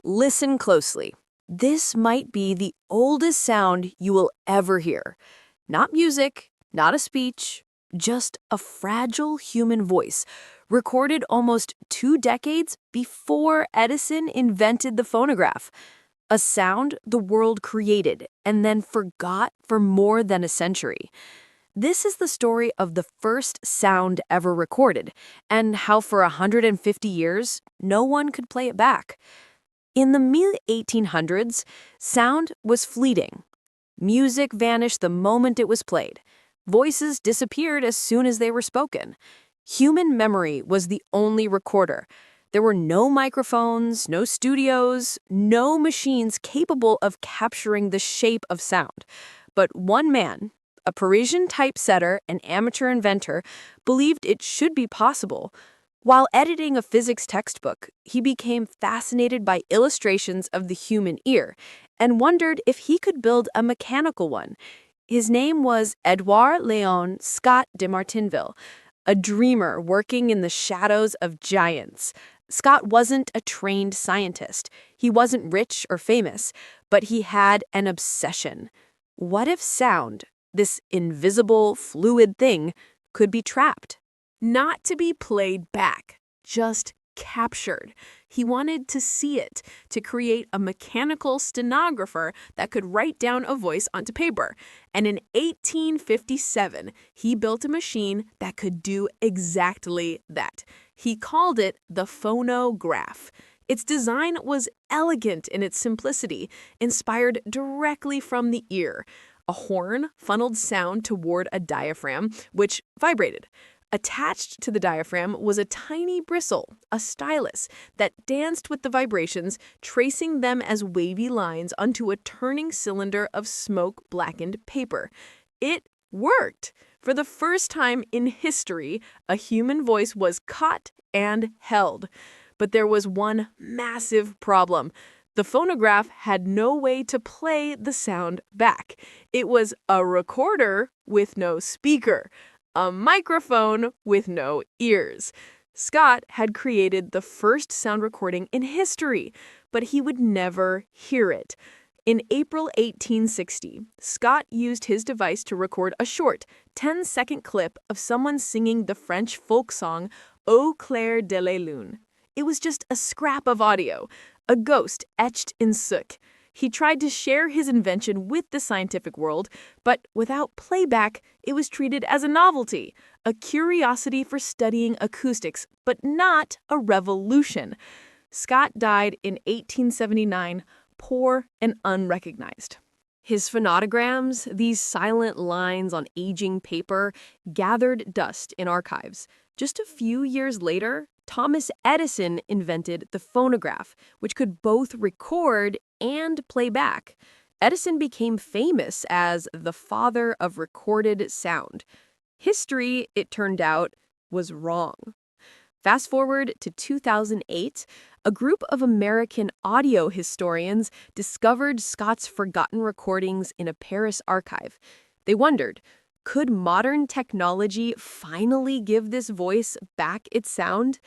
Listen closely. This might be the oldest sound you will ever hear. Not music, not a speech, just a fragile human voice, recorded almost 2 decades before Edison invented the phonograph. A sound the world created and then forgot for more than a century. This is the story of the first sound ever recorded, and how for 150 years, no one could play it back. In the mid-1800s, sound was fleeting. Music vanished the moment it was played. Voices disappeared as soon as they were spoken. Human memory was the only recorder. There were no microphones, no studios, no machines capable of capturing the shape of sound. But one man, a Parisian typesetter and amateur inventor, believed it should be possible. While editing a physics textbook, he became fascinated by illustrations of the human ear and wondered if he could build a mechanical one. His name was Edouard Léon Scott de Martinville, a dreamer working in the shadows of giants. Scott wasn't a trained scientist. He wasn't rich or famous, but he had an obsession. What if sound, this invisible, fluid thing, could be trapped? Not to be played back, just captured. He wanted to see it, to create a mechanical stenographer that could write down a voice onto paper. And in 1857, he built a machine that could do exactly that. He called it the phonograph. Its design was elegant in its simplicity, inspired directly from the ear. A horn funneled sound toward a diaphragm, which vibrated. Attached to the diaphragm was a tiny bristle, a stylus, that danced with the vibrations, tracing them as wavy lines onto a turning cylinder of smoke-blackened paper. It worked! For the first time in history, a human voice was caught and held. But there was one massive problem. The phonograph had no way to play the sound back. It was a recorder with no speaker. A microphone with no ears. Scott had created the first sound recording in history, but he would never hear it. In April 1860, Scott used his device to record a short, 10-second clip of someone singing the French folk song Au clair de la lune. It was just a scrap of audio, a ghost etched in soot. He tried to share his invention with the scientific world, but without playback, it was treated as a novelty, a curiosity for studying acoustics, but not a revolution. Scott died in 1879, poor and unrecognized. His phonautograms, these silent lines on aging paper, gathered dust in archives. Just a few years later, Thomas Edison invented the phonograph, which could both record and play back. Edison became famous as the father of recorded sound. History, it turned out, was wrong. Fast forward to 2008, a group of American audio historians discovered Scott's forgotten recordings in a Paris archive. They wondered, could modern technology finally give this voice back its sound?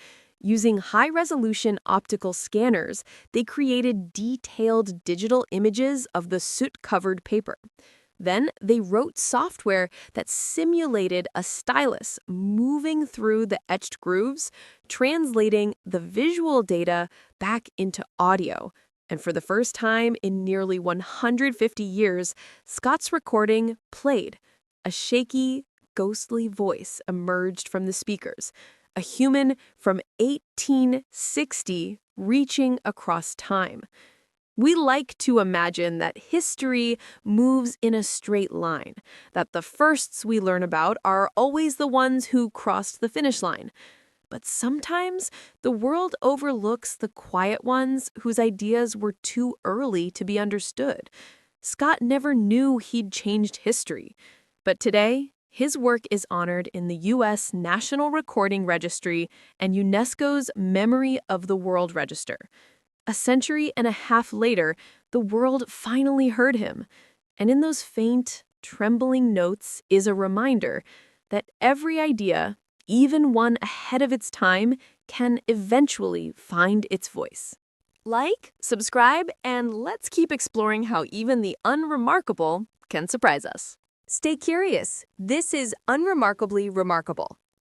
Using high-resolution optical scanners, they created detailed digital images of the soot-covered paper. Then they wrote software that simulated a stylus moving through the etched grooves, translating the visual data back into audio. And for the first time in nearly 150 years, Scott's recording played. A shaky, ghostly voice emerged from the speakers, a human from 1860 reaching across time. We like to imagine that history moves in a straight line, that the firsts we learn about are always the ones who crossed the finish line. But sometimes the world overlooks the quiet ones whose ideas were too early to be understood. Scott never knew he'd changed history. But today, his work is honored in the U.S. National Recording Registry and UNESCO's Memory of the World Register. A century and a half later, the world finally heard him. And in those faint, trembling notes is a reminder that every idea, even one ahead of its time, can eventually find its voice. Like, subscribe, and let's keep exploring how even the unremarkable can surprise us. Stay curious. This is Unremarkably Remarkable.